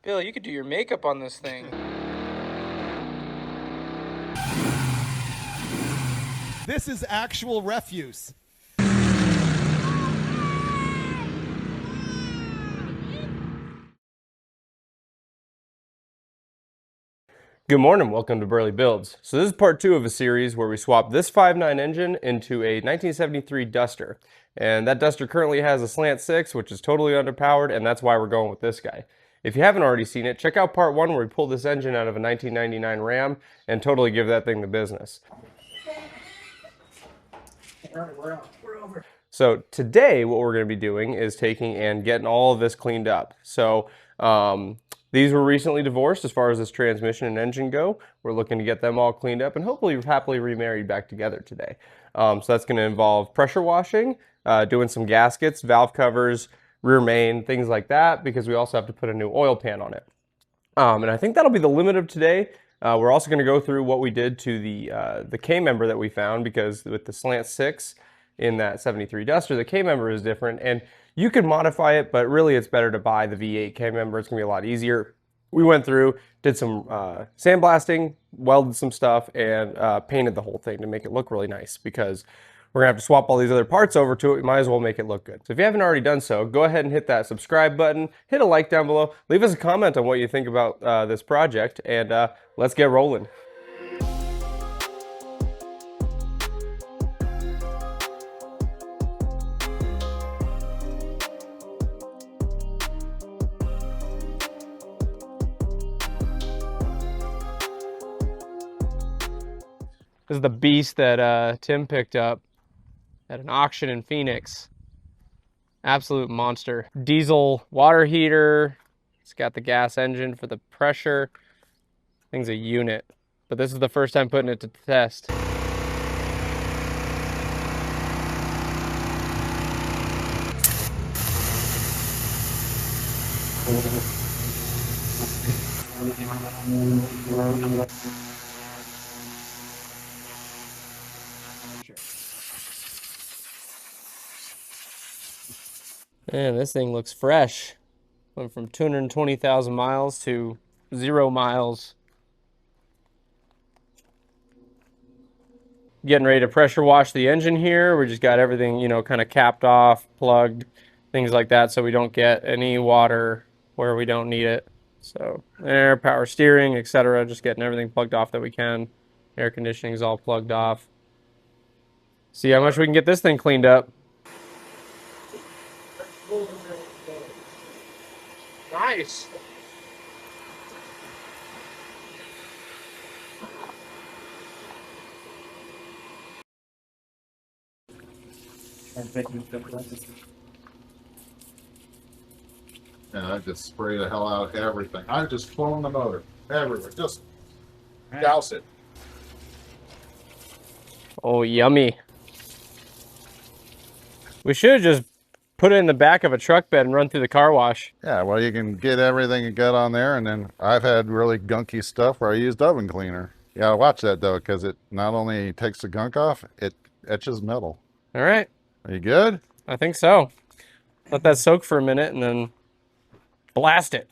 Bill, you could do your makeup on this thing. This is actual refuse. Good morning, welcome to Burley Builds. So this is part 2 of a series where we swap this 5.9 engine into a 1973 Duster. And that Duster currently has a slant 6, which is totally underpowered, and that's why we're going with this guy. If you haven't already seen it, check out part 1 where we pull this engine out of a 1999 Ram and totally give that thing the business. We're over. So today what we're going to be doing is taking and getting all of this cleaned up. So these were recently divorced as far as this transmission and engine go. We're looking to get them all cleaned up and hopefully happily remarried back together today. So that's going to involve pressure washing, doing some gaskets, valve covers, rear main, things like that, because we also have to put a new oil pan on it. And I think that'll be the limit of today. We're also going to go through what we did to the K-member that we found, because with the slant 6 in that 73 Duster, the K-member is different, and you could modify it, but really it's better to buy the V8 K-member. It's going to be a lot easier. We went through, did some sandblasting, welded some stuff, and painted the whole thing to make it look really nice, because we're going to have to swap all these other parts over to it. We might as well make it look good. So if you haven't already done so, go ahead and hit that subscribe button, hit a like down below, leave us a comment on what you think about this project, and let's get rolling. This is the beast that Tim picked up at an auction in Phoenix. Absolute monster. Diesel water heater. It's got the gas engine for the pressure. Thing's a unit. But this is the first time putting it to test. Man, this thing looks fresh. Went from 220,000 miles to 0 miles. Getting ready to pressure wash the engine here. We just got everything, you know, kind of capped off, plugged, things like that, so we don't get any water where we don't need it. So there, power steering, etc. Just getting everything plugged off that we can. Air conditioning is all plugged off. See how much we can get this thing cleaned up. Nice. And I just spray the hell out of everything. I just flown the motor everywhere. Just douse it. Oh, yummy. We should have just put it in the back of a truck bed and run through the car wash. Yeah, well, you can get everything you got on there, and then I've had really gunky stuff where I used oven cleaner. You gotta watch that though, because it not only takes the gunk off, it etches metal. All right. Are you good? I think so. Let that soak for a minute and then blast it.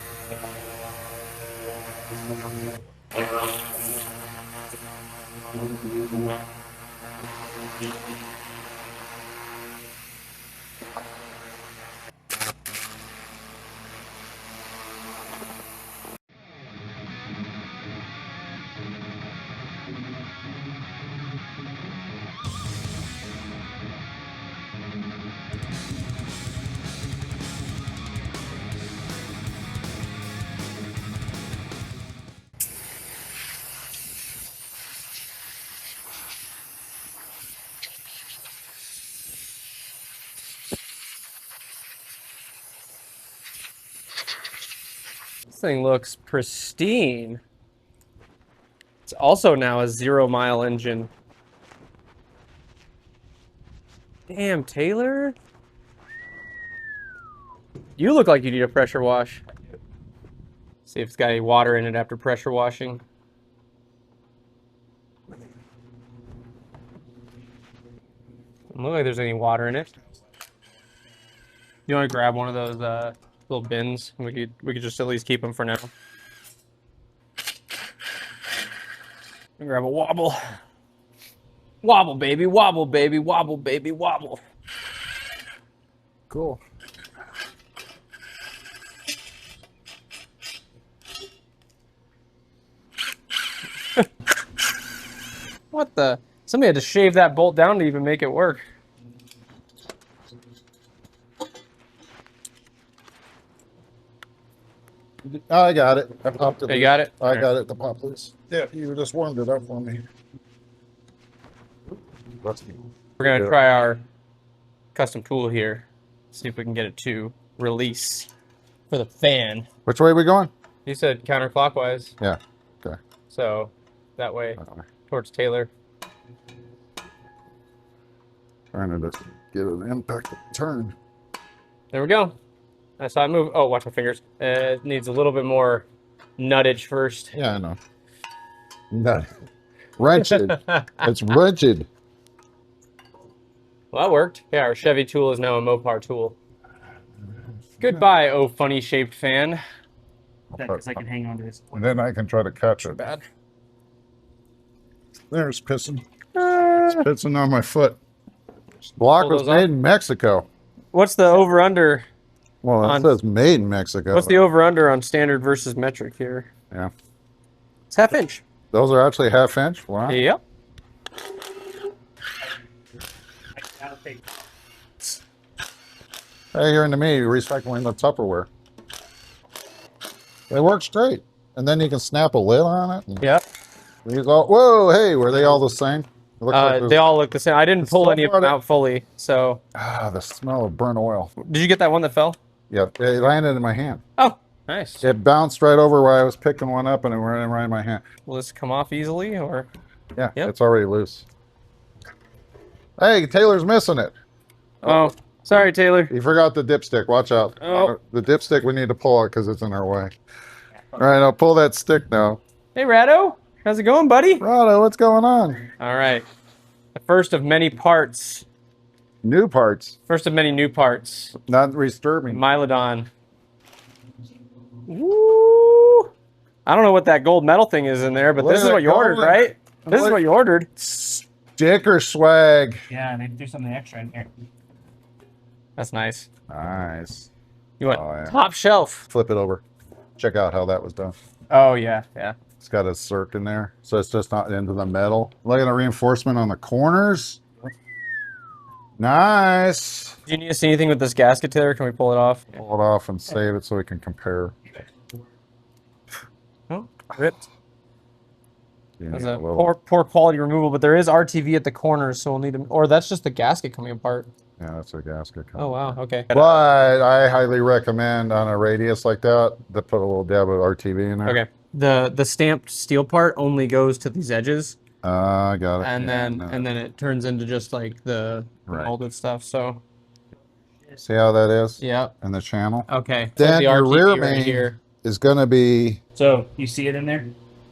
This thing looks pristine. It's also now a 0 mile engine. Damn, Taylor. You look like you need a pressure wash. See if it's got any water in it after pressure washing. Doesn't look like there's any water in it. You want to grab one of those little bins. We could just at least keep them for now. Grab a wobble. Wobble, baby, wobble, baby, wobble, baby, wobble. Cool. What the? Somebody had to shave that bolt down to even make it work. I got it. I popped it. You got it? I got it. The pop loose. Yeah, you just warmed it up for me. We're gonna try our custom tool here. See if we can get it to release for the fan. Which way are we going? You said counterclockwise. Yeah. Okay. So that way towards Taylor. Trying to just get an impact turn. There we go. I saw it move. Oh, watch my fingers. It needs a little bit more nuttage first. Yeah, I know. Nut. Wretched. It's wretched. Well, that worked. Yeah, our Chevy tool is now a Mopar tool. Goodbye, oh funny shaped fan. Because I can hang on to this. And then I can try to catch it. Bad. There's pissing. It's pissing on my foot. This block was made in Mexico. What's the over under? Well, it says made in Mexico. What's the over under on standard versus metric here? Yeah. It's ½ inch. Those are actually ½ inch? Wow. Yep. Hey, you're into me recycling the Tupperware. They work straight. And then you can snap a lid on it. Yep. These all, whoa, hey, were they all the same? It looks like They all look the same. I didn't pull any of them out fully, so. the smell of burnt oil. Did you get that one that fell? Yeah, it landed in my hand. Oh, nice. It bounced right over where I was picking one up and it went right in my hand. Will this come off easily, or? Yeah, Yep. it's already loose. Hey, Taylor's missing it. Oh, sorry, Taylor. He forgot the dipstick. Watch out. Oh. The dipstick, we need to pull it because it's in our way. All right, I'll pull that stick now. Hey, Rado. How's it going, buddy? Rado, what's going on? All right. The first of many parts. New parts. First of many new parts. Not disturbing. Milodon. Woo! I don't know what that gold metal thing is in there, but Look this at is what that you ordered, gold. right? This is what you ordered. Sticker swag. Yeah, and they threw something extra in here. That's nice. Nice. You want Oh, yeah. top shelf. Flip it over. Check out how that was done. Oh, yeah, yeah. It's got a circ in there, so it's just not into the metal. Look at the reinforcement on the corners. Nice. Do you need to see anything with this gasket, Taylor? Can we pull it off? Pull it off and save it so we can compare. Oh, ripped. You That's need a a little- poor quality removal, but there is RTV at the corners, so we'll need to, or that's just the gasket coming apart. Yeah, that's a gasket. Oh, wow, okay. But I highly recommend on a radius like that to put a little dab of RTV in there. Okay. The stamped steel part only goes to these edges, I got it. and Yeah, then it turns into just like the Right. molded stuff. So see how that is? yeah. In the channel. Okay. So Then the your RTV rear right main here. is going to be. So you see it in there?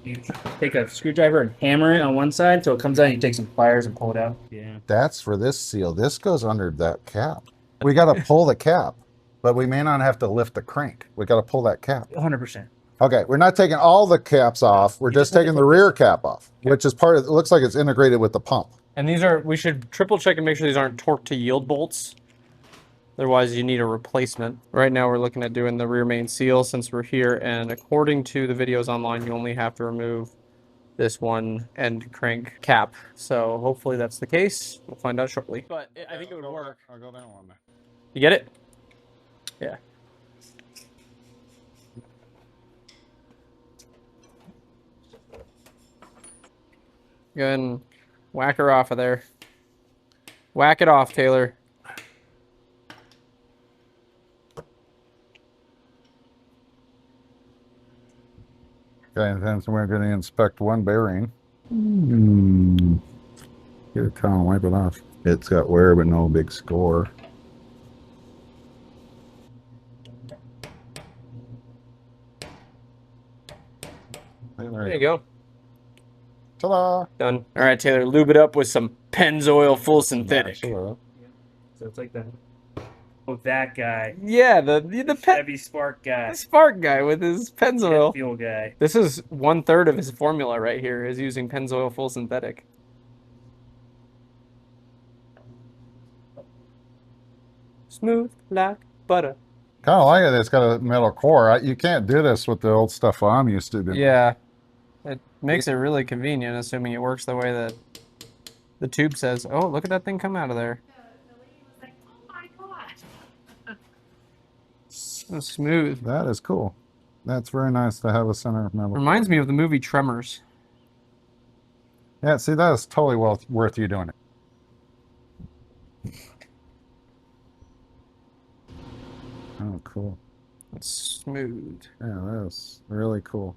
You take a screwdriver and hammer it on one side until it comes out. You take some pliers and pull it out. Yeah. That's for this seal. This goes under that cap. We got to pull the cap, but we may not have to lift the crank. We got to pull that cap. 100%. Okay, we're not taking all the caps off. We're just taking the rear cap off, which is part of, it looks like it's integrated with the pump. And these are, we should triple check and make sure these aren't torque to yield bolts. Otherwise, you need a replacement. Right now, we're looking at doing the rear main seal since we're here. And according to the videos online, you only have to remove this one end crank cap. So hopefully that's the case. We'll find out shortly. But I think it would work. I'll go down one. You get it? Yeah. Go ahead and whack her off of there. Whack it off, Taylor. Okay, and then we're going to inspect one bearing. Get a towel and wipe it off. It's got wear, but no big score. There you go. Ta-da! Done. All right, Taylor, lube it up with some Penn's Oil Full Synthetic. So it's like that. Oh, that guy. Yeah, the Chevy Spark guy. the spark guy with his Pennzoil. Fuel guy. This is 1/3 of his formula right here, is using Pennzoil full synthetic. Smooth like butter. Kind of like it. It's got a metal core. You can't do this with the old stuff I'm used to doing. Yeah, it makes it really convenient, assuming it works the way that the tube says. Oh, look at that thing come out of there. So smooth. That is cool. That's very nice to have a center of metal. Reminds me of the movie Tremors. Yeah, see, that is totally well worth you doing it. Oh, cool. It's smooth. Yeah, that's really cool.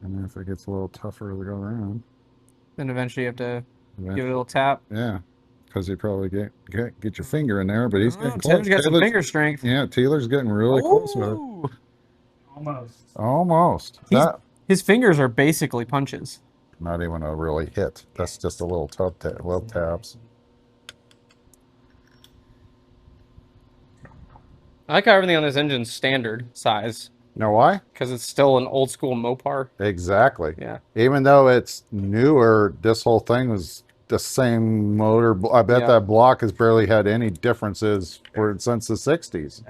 And then if it gets a little tougher to go around. Then eventually you have to then- give it a little tap. Yeah, because you probably get your finger in there, but he's getting close. Taylor's got some finger strength. Yeah, Taylor's getting really close with it. Ooh. Almost. Almost. He's- His fingers are basically punches. Not even a really hit. That's just a little little taps. I like how everything on this engine's standard size, You know why? because it's still an old school Mopar. Exactly. Yeah. Even though it's newer, this whole thing was the same motor. I bet Yeah. that block has barely had any differences since the 60s.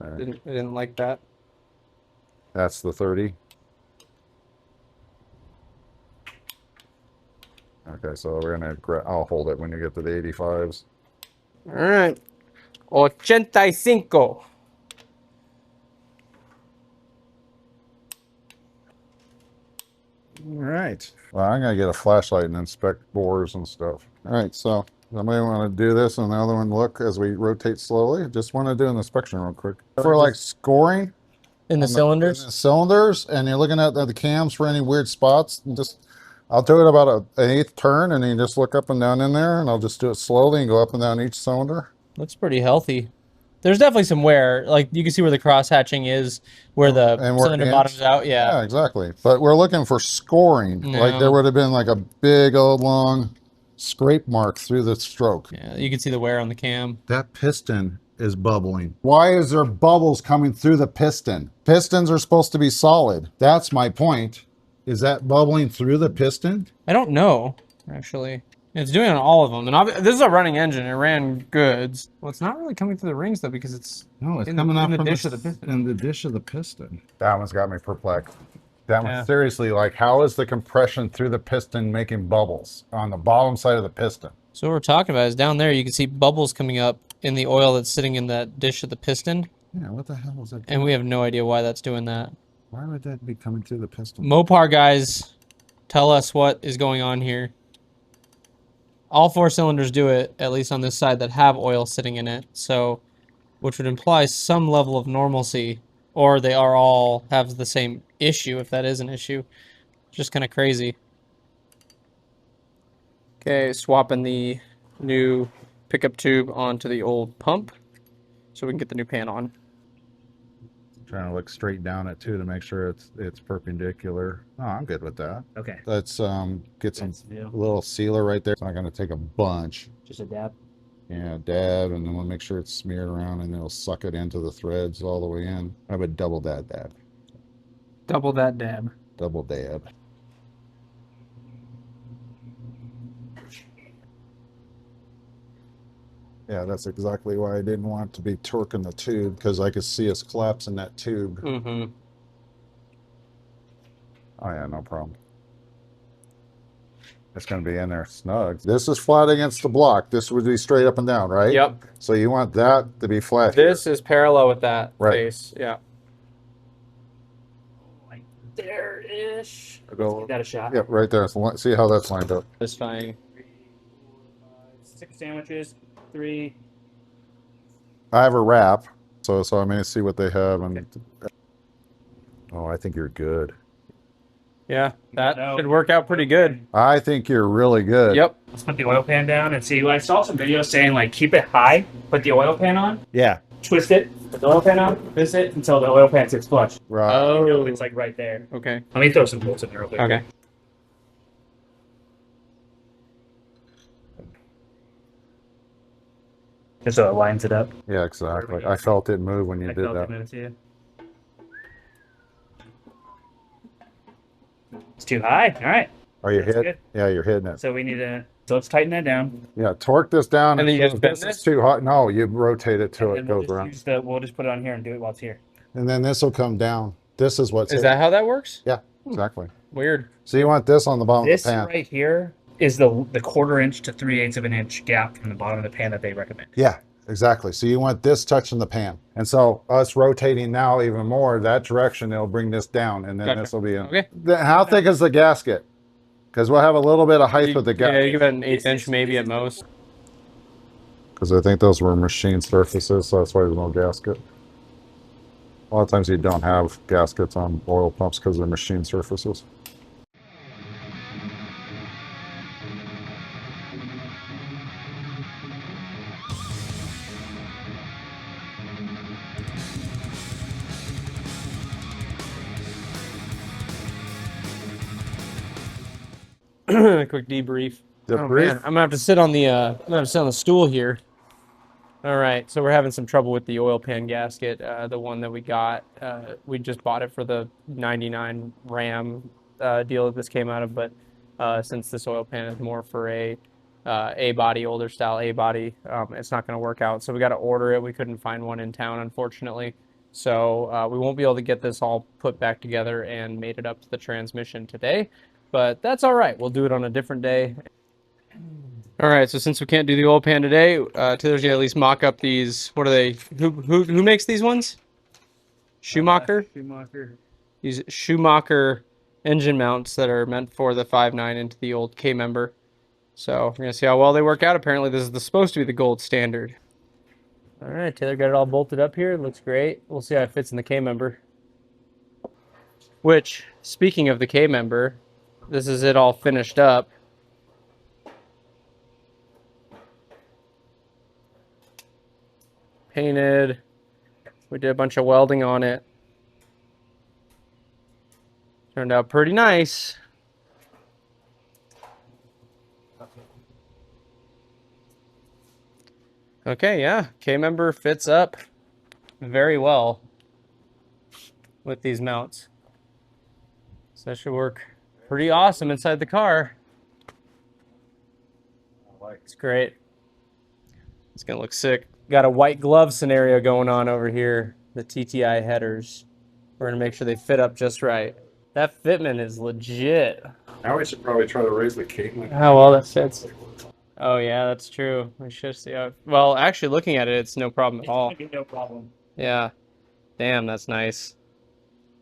I didn't like that. That's the 30. Okay, so we're gonna. I'll hold it when you get to the 85s. All right. 85. All right. Well, I'm gonna get a flashlight and inspect bores and stuff. All right, so somebody want to do this and the other one look as we rotate slowly. Just want to do an inspection real quick for like scoring In the cylinders? the cylinders, and you're looking at the cams for any weird spots. And just, I'll do it about an eighth turn, and then you just look up and down in there, and I'll just do it slowly and go up and down each cylinder. Looks pretty healthy. There's definitely some wear. Like, you can see where the cross hatching is, where the And where cylinder it bottom's ends. out. Yeah. Yeah, exactly. But we're looking for scoring. Like No. there would have been like a big old long scrape mark through the stroke. Yeah, you can see the wear on the cam. That piston is bubbling. Why is there bubbles coming through the piston? Pistons are supposed to be solid. That's my point. Is that bubbling through the piston? I don't know, actually. It's doing it on all of them. And this is a running engine. It ran goods. Well, it's not really coming through the rings, though, because it's No, it's in coming the, out in the from dish of the piston. in the dish of the piston. That one's got me perplexed. That Yeah. one, seriously, like how is the compression through the piston making bubbles on the bottom side of the piston? So what we're talking about is down there, you can see bubbles coming up in the oil that's sitting in that dish of the piston. Yeah, what the hell is that? And we have no idea why that's doing that. Why would that be coming through the piston? Mopar guys, tell us what is going on here. All 4 cylinders do it, at least on this side, that have oil sitting in it. So, which would imply some level of normalcy, or they are all have the same issue, if that is an issue. Just kind of crazy. Okay, swapping the new pickup tube onto the old pump, so we can get the new pan on. Trying to look straight down it too to make sure it's perpendicular. Oh, I'm good with that. Okay. Let's get some That's new. little sealer right there. It's not going to take a bunch. Just a dab. Yeah, dab, and then we'll make sure it's smeared around, and it'll suck it into the threads all the way in. I would double that dab. Double that dab. Double dab. Yeah, that's exactly why I didn't want to be torquing the tube, because I could see us collapsing that tube. Mm-hmm. Oh yeah, no problem. It's going to be in there snug. This is flat against the block. This would be straight up and down, right? Yep. So you want that to be flat. This is parallel with that Right. face. Yeah. Like there-ish. Go. Got a shot. Yep, right there. So see how that's lined up. Satisfying. 6 sandwiches. 3. I have a wrap, so I'm going to see what they have. And oh, I think you're good. Yeah, that No. should work out pretty good. I think you're really good. Yep. Let's put the oil pan down and see. I saw some videos saying like keep it high, put the oil pan on, Yeah. twist it, put the oil pan on, twist it until the oil pan sits flush. Right. Oh. It's like right there. Okay. Let me throw some bolts in there real quick. Okay. Just so it lines it up. Yeah, exactly. I felt it move when you I did felt that. it move too. It's too high. All right. Are you That's hit? good. Yeah, you're hitting it. So we need to. So let's tighten that down. Yeah, torque this down. And then you if just bend this is this? too hot. No, you rotate it till And it then we'll goes just around. use the. We'll just put it on here and do it while it's here. And then this will come down. This is what's Is hitting. that how that works? Yeah, exactly. Weird. So you want this on the bottom This of the pan. right here is the 1/4 inch to 3/8 of an inch gap from the bottom of the pan that they recommend. Yeah, exactly. So you want this touching the pan. And so us rotating now even more that direction, it'll bring this down, and then Gotcha. this will be in. Okay. How thick is the gasket? Because we'll have a little bit of height with the Yeah, gasket. you give it an 1/8 inch maybe at most. Because I think those were machine surfaces, so that's why there's no gasket. A lot of times you don't have gaskets on oil pumps because they're machine surfaces. Quick debrief. Oh, Debrief? man. I'm gonna have to sit on the stool here. All right, so we're having some trouble with the oil pan gasket, the one that we got. We just bought it for the 99 Ram deal that this came out of, but since this oil pan is more for a body, older style A body, it's not going to work out. So we got to order it. We couldn't find one in town, unfortunately. So we won't be able to get this all put back together and made it up to the transmission today, but that's all right. We'll do it on a different day. All right, so since we can't do the oil pan today, Taylor's gonna at least mock up these. What are they? Who makes these ones? Shumaker. Shumaker. These Shumaker engine mounts that are meant for the 5.9 into the old K member. So we're gonna see how well they work out. Apparently, this is supposed to be the gold standard. All right, Taylor got it all bolted up here. It looks great. We'll see how it fits in the K member. Which, speaking of the K member, this is it all finished up. Painted. We did a bunch of welding on it. Turned out pretty nice. Okay, yeah, K-member fits up very well with these mounts. So that should work pretty awesome inside the car. It's great. It's gonna look sick. Got a white glove scenario going on over here. The TTI headers. We're gonna make sure they fit up just right. That fitment is legit. Now we should probably try to raise the cable. How well that fits. Oh yeah, that's true. We should see how. Well, actually, looking at it, it's no problem at all. No problem. Yeah. Damn, that's nice.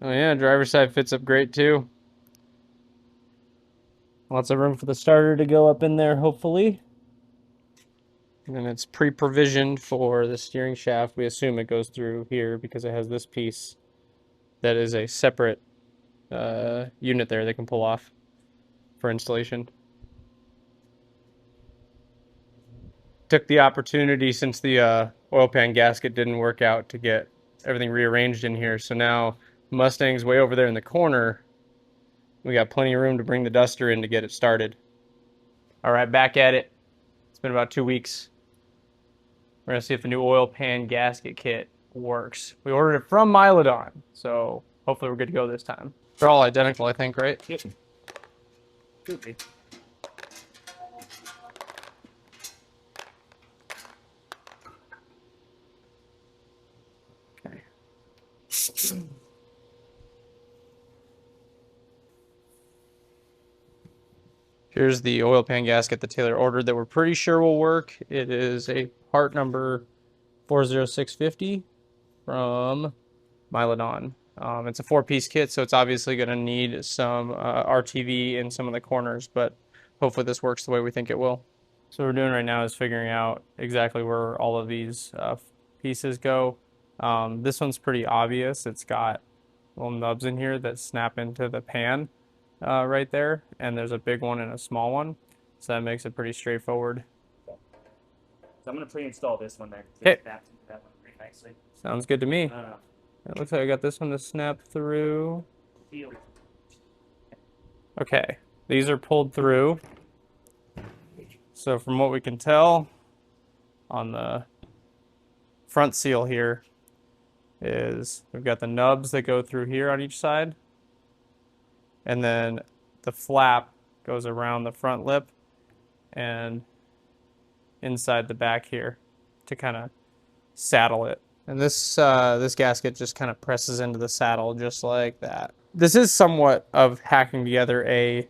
Oh yeah, driver's side fits up great too. Lots of room for the starter to go up in there, hopefully. And it's pre-provisioned for the steering shaft. We assume it goes through here because it has this piece that is a separate unit there they can pull off for installation. Took the opportunity since the oil pan gasket didn't work out to get everything rearranged in here. So now Mustang's way over there in the corner. We got plenty of room to bring the duster in to get it started. All right, back at it. It's been about 2 weeks. We're gonna see if the new oil pan gasket kit works. We ordered it from Milodon, so hopefully we're good to go this time. They're all identical, I think, right? Yep. Could be. Okay. Here's the oil pan gasket that Taylor ordered that we're pretty sure will work. It is a part number 40650 from Milodon. It's a 4-piece kit, so it's obviously going to need some RTV in some of the corners, but hopefully this works the way we think it will. So what we're doing right now is figuring out exactly where all of these pieces go. This one's pretty obvious. It's got little nubs in here that snap into the pan right there, and there's a big one and a small one, so that makes it pretty straightforward. So I'm going to pre-install this one there. Okay. It snaps into that one pretty nicely. Sounds good to me. It looks like I got this one to snap through. Okay, these are pulled through. So from what we can tell on the front seal here is we've got the nubs that go through here on each side, and then the flap goes around the front lip and inside the back here to kind of saddle it. And this this gasket just kind of presses into the saddle just like that. This is somewhat of hacking together a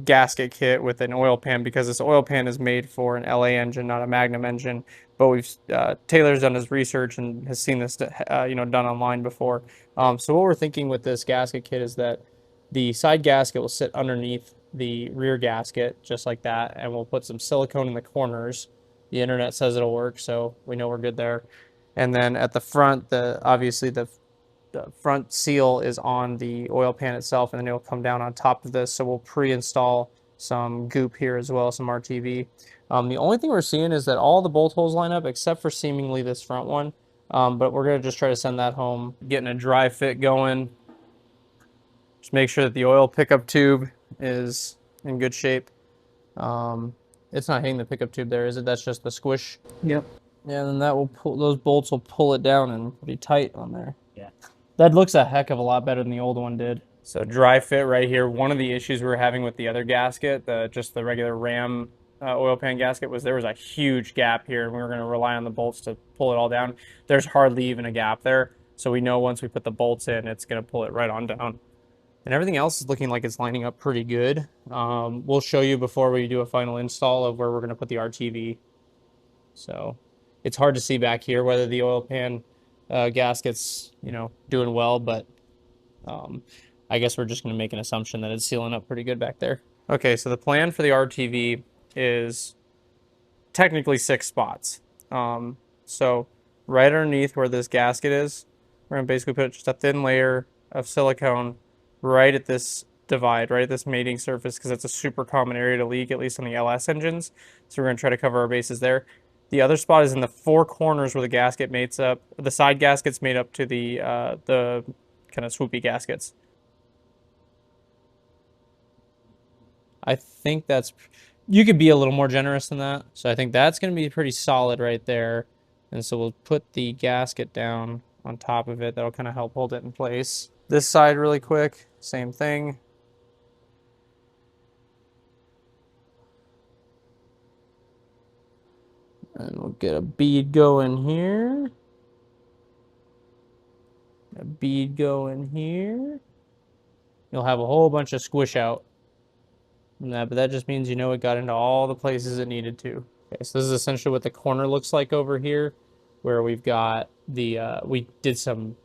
gasket kit with an oil pan, because this oil pan is made for an LA engine, not a Magnum engine. But we've Taylor's done his research and has seen this done online before. So what we're thinking with this gasket kit is that the side gasket will sit underneath the rear gasket just like that, and we'll put some silicone in the corners. The internet says it'll work, so we know we're good there. And then at the front, obviously the front seal is on the oil pan itself, and then it'll come down on top of this. So we'll pre-install some goop here as well, some RTV. The only thing we're seeing is that all the bolt holes line up except for seemingly this front one. But we're going to just try to send that home. Getting a dry fit going. Just make sure that the oil pickup tube is in good shape. It's not hitting the pickup tube there, is it? That's just the squish. Yep. Yeah, and then that will pull, those bolts will pull it down and be tight on there. Yeah. That looks a heck of a lot better than the old one did. So dry fit right here. One of the issues we were having with the other gasket, just the regular Ram oil pan gasket, was there was a huge gap here, and we were going to rely on the bolts to pull it all down. There's hardly even a gap there. So we know once we put the bolts in, it's going to pull it right on down. And everything else is looking like it's lining up pretty good. We'll show you before we do a final install of where we're going to put the RTV. So it's hard to see back here whether the oil pan gasket's, doing well, but I guess we're just going to make an assumption that it's sealing up pretty good back there. Okay, so the plan for the RTV is technically 6 spots. So right underneath where this gasket is, we're going to basically put just a thin layer of silicone right at this divide, right at this mating surface, because it's a super common area to leak, at least on the LS engines. So we're going to try to cover our bases there. The other spot is in the 4 corners where the gasket mates up. The side gaskets mate up to the kind of swoopy gaskets. I think that's, you could be a little more generous than that. So I think that's going to be pretty solid right there. And so we'll put the gasket down on top of it. That'll kind of help hold it in place. This side really quick, same thing. And we'll get a bead going here. A bead going here. You'll have a whole bunch of squish out from that, but that just means it got into all the places it needed to. Okay, so this is essentially what the corner looks like over here, where we've got the, we did some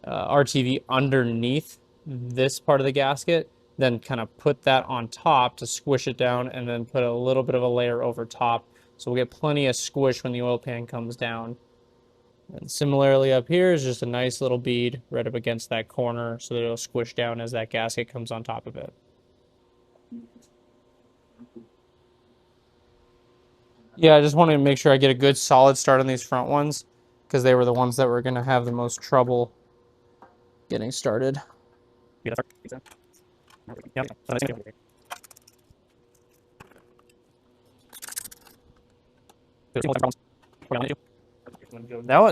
RTV underneath this part of the gasket, then kind of put that on top to squish it down, and then put a little bit of a layer over top. So we'll get plenty of squish when the oil pan comes down. And similarly up here is just a nice little bead right up against that corner so that it'll squish down as that gasket comes on top of it. Yeah, I just wanted to make sure I get a good solid start on these front ones, because they were the ones that were going to have the most trouble getting started. That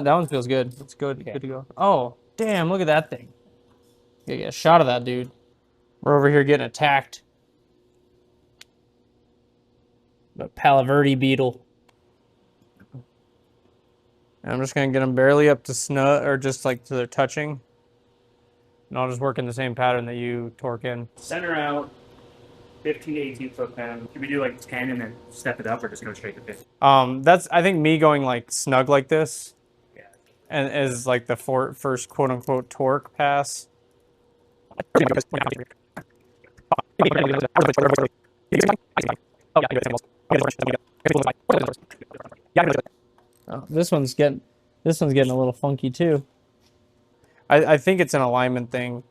one feels good. It's good. Okay. Good to go. Oh, damn, look at that thing. Gotta get a shot of that dude. We're over here getting attacked. The Palo Verde beetle. And I'm just gonna get them barely up to snug, or just like to their touching. And I'll just work in the same pattern that you torque in. Center out, 15 to 18 foot pound. Should we do like 10 and then step it up, or just go straight to 50? That's, I think, me going like snug like this, Yeah. and is like the first quote unquote torque pass. This one's getting a little funky too. I think it's an alignment thing.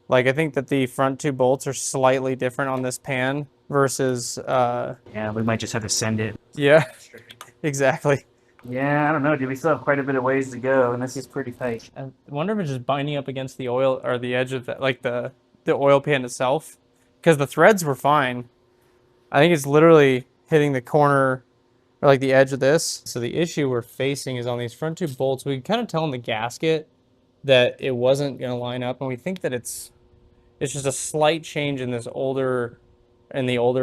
Like, I think that the front 2 bolts are slightly different on this pan versus Yeah, we might just have to send it. yeah, exactly. Yeah, I don't know, dude. We still have quite a bit of ways to go, and this is pretty tight. I wonder if it's just binding up against the oil, or the edge of the, like the oil pan itself, because the threads were fine. I think it's literally hitting the corner or like the edge of this. So the issue we're facing is on these front two bolts. We can kind of tell in the gasket that it wasn't going to line up, and we think that it's just a slight change in the older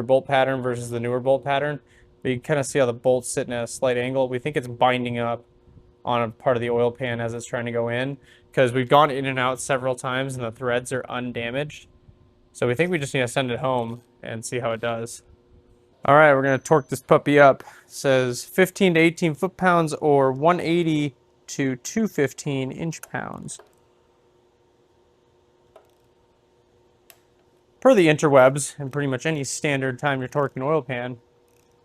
bolt pattern versus the newer bolt pattern. But you kind of see how the bolts sit in a slight angle. We think it's binding up on a part of the oil pan as it's trying to go in, because we've gone in and out several times and the threads are undamaged. So we think we just need to send it home and see how it does. All right, we're going to torque this puppy up. It says 15 to 18 foot-pounds or 180 to 215 inch-pounds. Per the interwebs, and pretty much any standard time you're torquing an oil pan,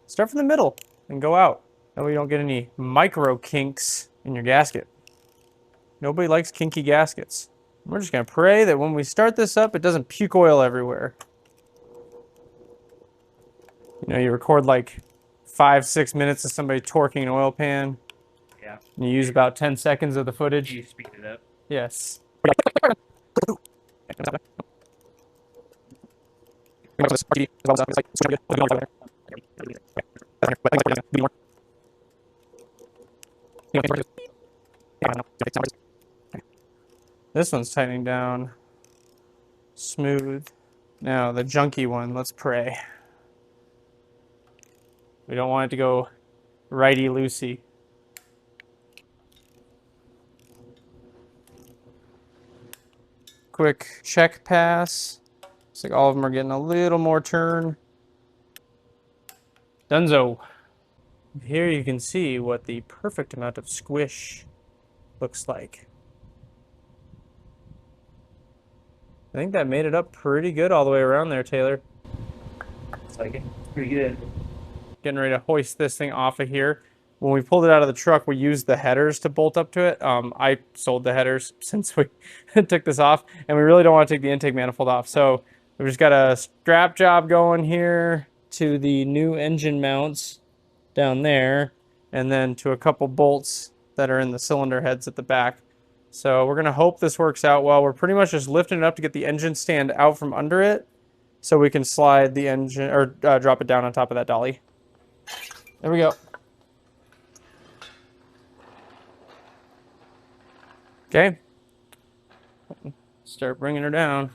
start from the middle and go out. That way you don't get any micro kinks in your gasket. Nobody likes kinky gaskets. We're just going to pray that when we start this up, it doesn't puke oil everywhere. You know, you record like 5-6 minutes of somebody torquing an oil pan. Yeah. And you use about 10 seconds of the footage. You speed it up. Yes. This one's tightening down smooth. Now the junky one, let's pray. We don't want it to go righty-loosey. Quick check pass. Looks like all of them are getting a little more turn. Dunzo. Here you can see what the perfect amount of squish looks like. I think that made it up pretty good all the way around there, Taylor. It's like it. Pretty good. Getting ready to hoist this thing off of here. When we pulled it out of the truck, we used the headers to bolt up to it. I sold the headers since we took this off, and we really don't want to take the intake manifold off. So we've just got a strap job going here to the new engine mounts down there, and then to a couple bolts that are in the cylinder heads at the back. So we're going to hope this works out well. We're pretty much just lifting it up to get the engine stand out from under it so we can slide the engine, or drop it down on top of that dolly. There we go. Okay. Start bringing her down.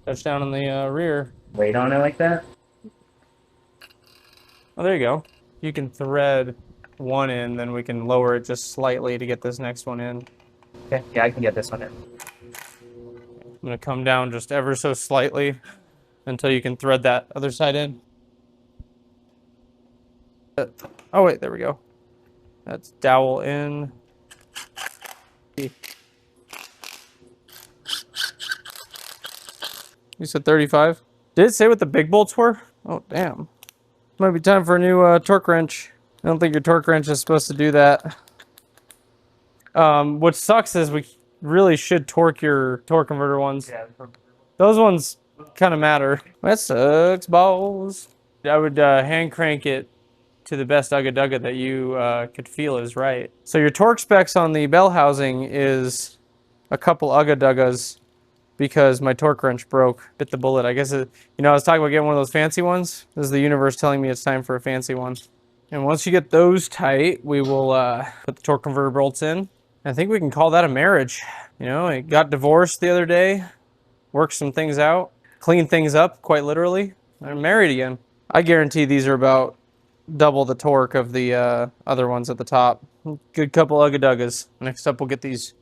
Touch down on the rear. Weight on it like that? Oh, there you go. You can thread one in, then we can lower it just slightly to get this next one in. Okay, yeah, I can get this one in. I'm going to come down just ever so slightly until you can thread that other side in. Oh, wait, there we go. That's dowel in. You said 35? Did it say what the big bolts were? Oh, damn. Might be time for a new torque wrench. I don't think your torque wrench is supposed to do that. What sucks is we really should torque your torque converter ones. Yeah. Those ones kind of matter. That sucks, balls. I would hand crank it to the best ugga-dugga that you could feel is right. So your torque specs on the bell housing is a couple ugga-duggas because my torque wrench broke, bit the bullet. I guess, I was talking about getting one of those fancy ones. This is the universe telling me it's time for a fancy one. And once you get those tight, we will put the torque converter bolts in. I think we can call that a marriage. I got divorced the other day, worked some things out, cleaned things up, quite literally. I'm married again. I guarantee these are about double the torque of the other ones at the top. Good couple ugga-duggas. Next up, we'll get these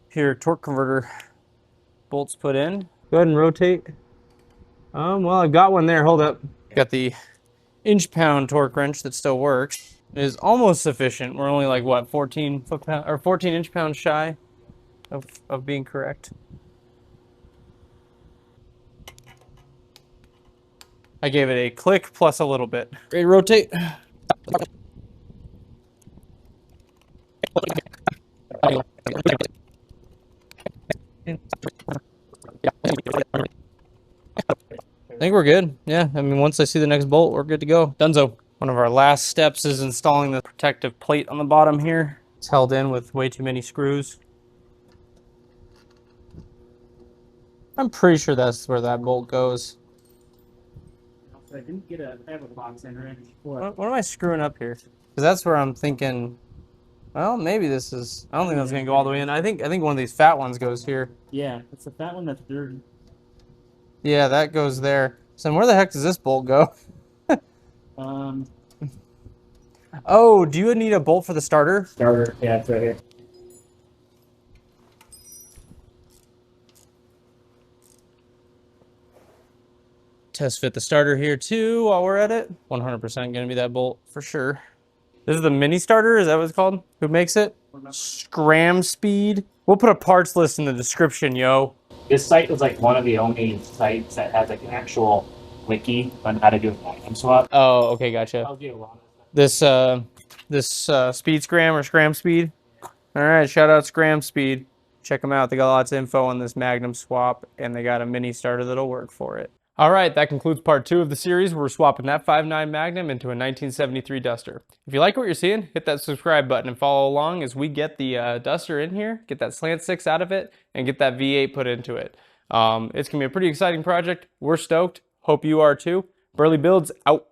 here torque converter bolts put in. Go ahead and rotate. Well, I've got one there. Hold up. Got the inch-pound torque wrench that still works. It is almost sufficient. We're only like, what, 14 foot-pound or 14 inch-pounds shy of being correct. I gave it a click plus a little bit. Ready to rotate? I think we're good. Yeah, once I see the next bolt, we're good to go. Dunzo. One of our last steps is installing the protective plate on the bottom here. It's held in with way too many screws. I'm pretty sure that's where that bolt goes. I didn't get I have a box in wrench. What am I screwing up here? Because that's where I'm thinking, well, maybe this is, I don't think that's going to go all the way in. I think one of these fat ones goes here. Yeah, it's the fat one that's dirty. Yeah, that goes there. So where the heck does this bolt go? Oh, do you need a bolt for the starter? Starter, yeah, it's right here. Test fit the starter here too while we're at it. 100% going to be that bolt for sure. This is the mini starter, is that what it's called? Who makes it? ScramSpeed. We'll put a parts list in the description, yo. This site was like one of the only sites that has like an actual wiki on how to do a Magnum swap. Oh, okay, gotcha. I'll do a lot of stuff. This Speed Scram or ScramSpeed. All right, shout out ScramSpeed. Check them out. They got lots of info on this Magnum swap, and they got a mini starter that'll work for it. All right, that concludes part 2 of the series. We're swapping that 5.9 Magnum into a 1973 Duster. If you like what you're seeing, hit that subscribe button and follow along as we get the Duster in here, get that slant 6 out of it, and get that V8 put into it. It's going to be a pretty exciting project. We're stoked. Hope you are too. Burley Builds out.